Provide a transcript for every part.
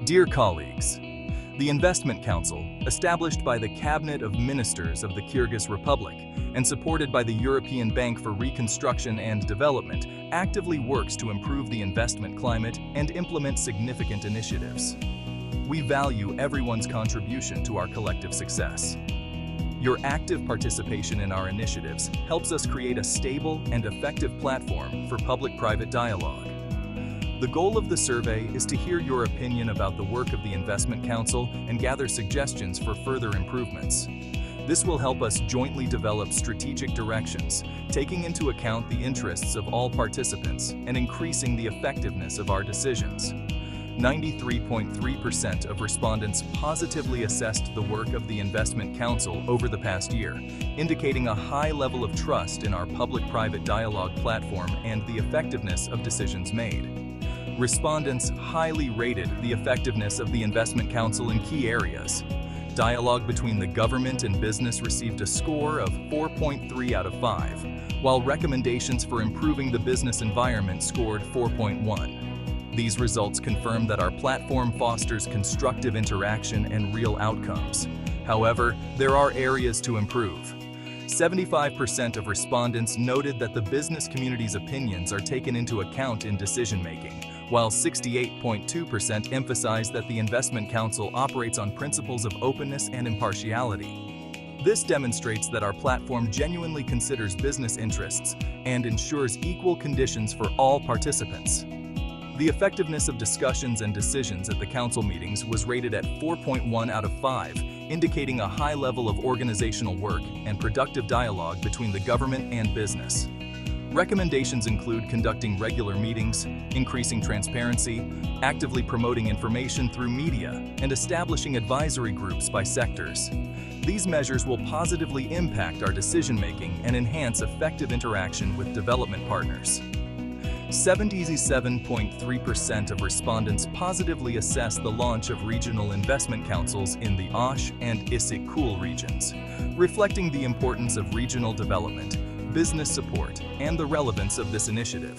Dear colleagues, the Investment Council, established by the Cabinet of Ministers of the Kyrgyz Republic and supported by the European Bank for Reconstruction and Development, actively works to improve the investment climate and implement significant initiatives. We value everyone's contribution to our collective success. Your active participation in our initiatives helps us create a stable and effective platform for public-private dialogue. The goal of the survey is to hear your opinion about the work of the Investment Council and gather suggestions for further improvements. This will help us jointly develop strategic directions, taking into account the interests of all participants and increasing the effectiveness of our decisions. 93.3% of respondents positively assessed the work of the Investment Council over the past year, indicating a high level of trust in our public-private dialogue platform and the effectiveness of decisions made. Respondents highly rated the effectiveness of the Investment Council in key areas. Dialogue between the government and business received a score of 4.3 out of 5, while recommendations for improving the business environment scored 4.1. These results confirm that our platform fosters constructive interaction and real outcomes. However, there are areas to improve. 75% of respondents noted that the business community's opinions are taken into account in decision-making, while 68.2% emphasized that the Investment Council operates on principles of openness and impartiality. This demonstrates that our platform genuinely considers business interests and ensures equal conditions for all participants. The effectiveness of discussions and decisions at the Council meetings was rated at 4.1 out of 5, indicating a high level of organizational work and productive dialogue between the government and business. Recommendations include conducting regular meetings, increasing transparency, actively promoting information through media, and establishing advisory groups by sectors. These measures will positively impact our decision-making and enhance effective interaction with development partners. 77.3% of respondents positively assessed the launch of regional investment councils in the Osh and Issyk-Kul regions, reflecting the importance of regional development, business support, and the relevance of this initiative.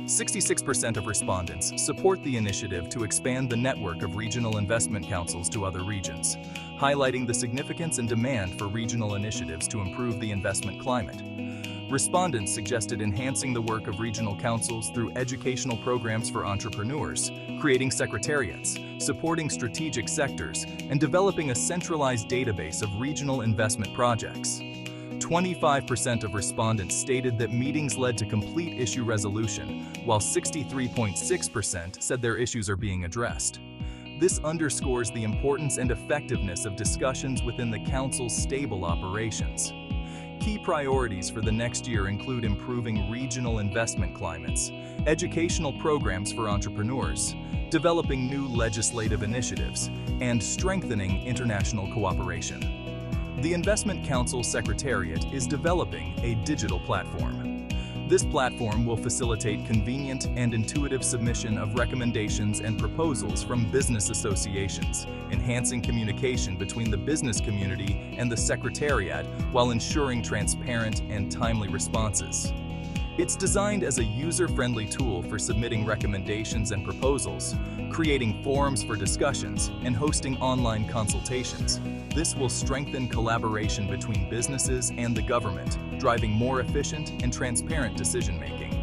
66% of respondents support the initiative to expand the network of regional investment councils to other regions, highlighting the significance and demand for regional initiatives to improve the investment climate. Respondents suggested enhancing the work of regional councils through educational programs for entrepreneurs, creating secretariats, supporting strategic sectors, and developing a centralized database of regional investment projects. 25% of respondents stated that meetings led to complete issue resolution, while 63.6% said their issues are being addressed. This underscores the importance and effectiveness of discussions within the Council's stable operations. Key priorities for the next year include improving regional investment climates, educational programs for entrepreneurs, developing new legislative initiatives, and strengthening international cooperation. The Investment Council Secretariat is developing a digital platform. This platform will facilitate convenient and intuitive submission of recommendations and proposals from business associations, enhancing communication between the business community and the Secretariat while ensuring transparent and timely responses. It's designed as a user-friendly tool for submitting recommendations and proposals, creating forums for discussions, and hosting online consultations. This will strengthen collaboration between businesses and the government, driving more efficient and transparent decision-making.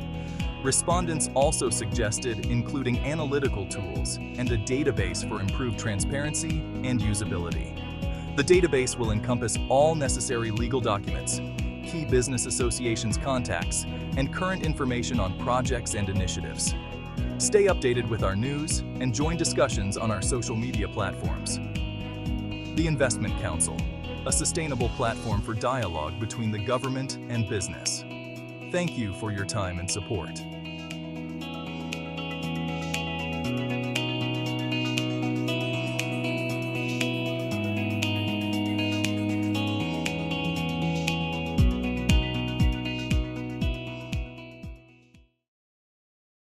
Respondents also suggested including analytical tools and a database for improved transparency and usability. The database will encompass all necessary legal documents, key business associations' contacts, and current information on projects and initiatives. Stay updated with our news and join discussions on our social media platforms. The Investment Council, a sustainable platform for dialogue between the government and business. Thank you for your time and support.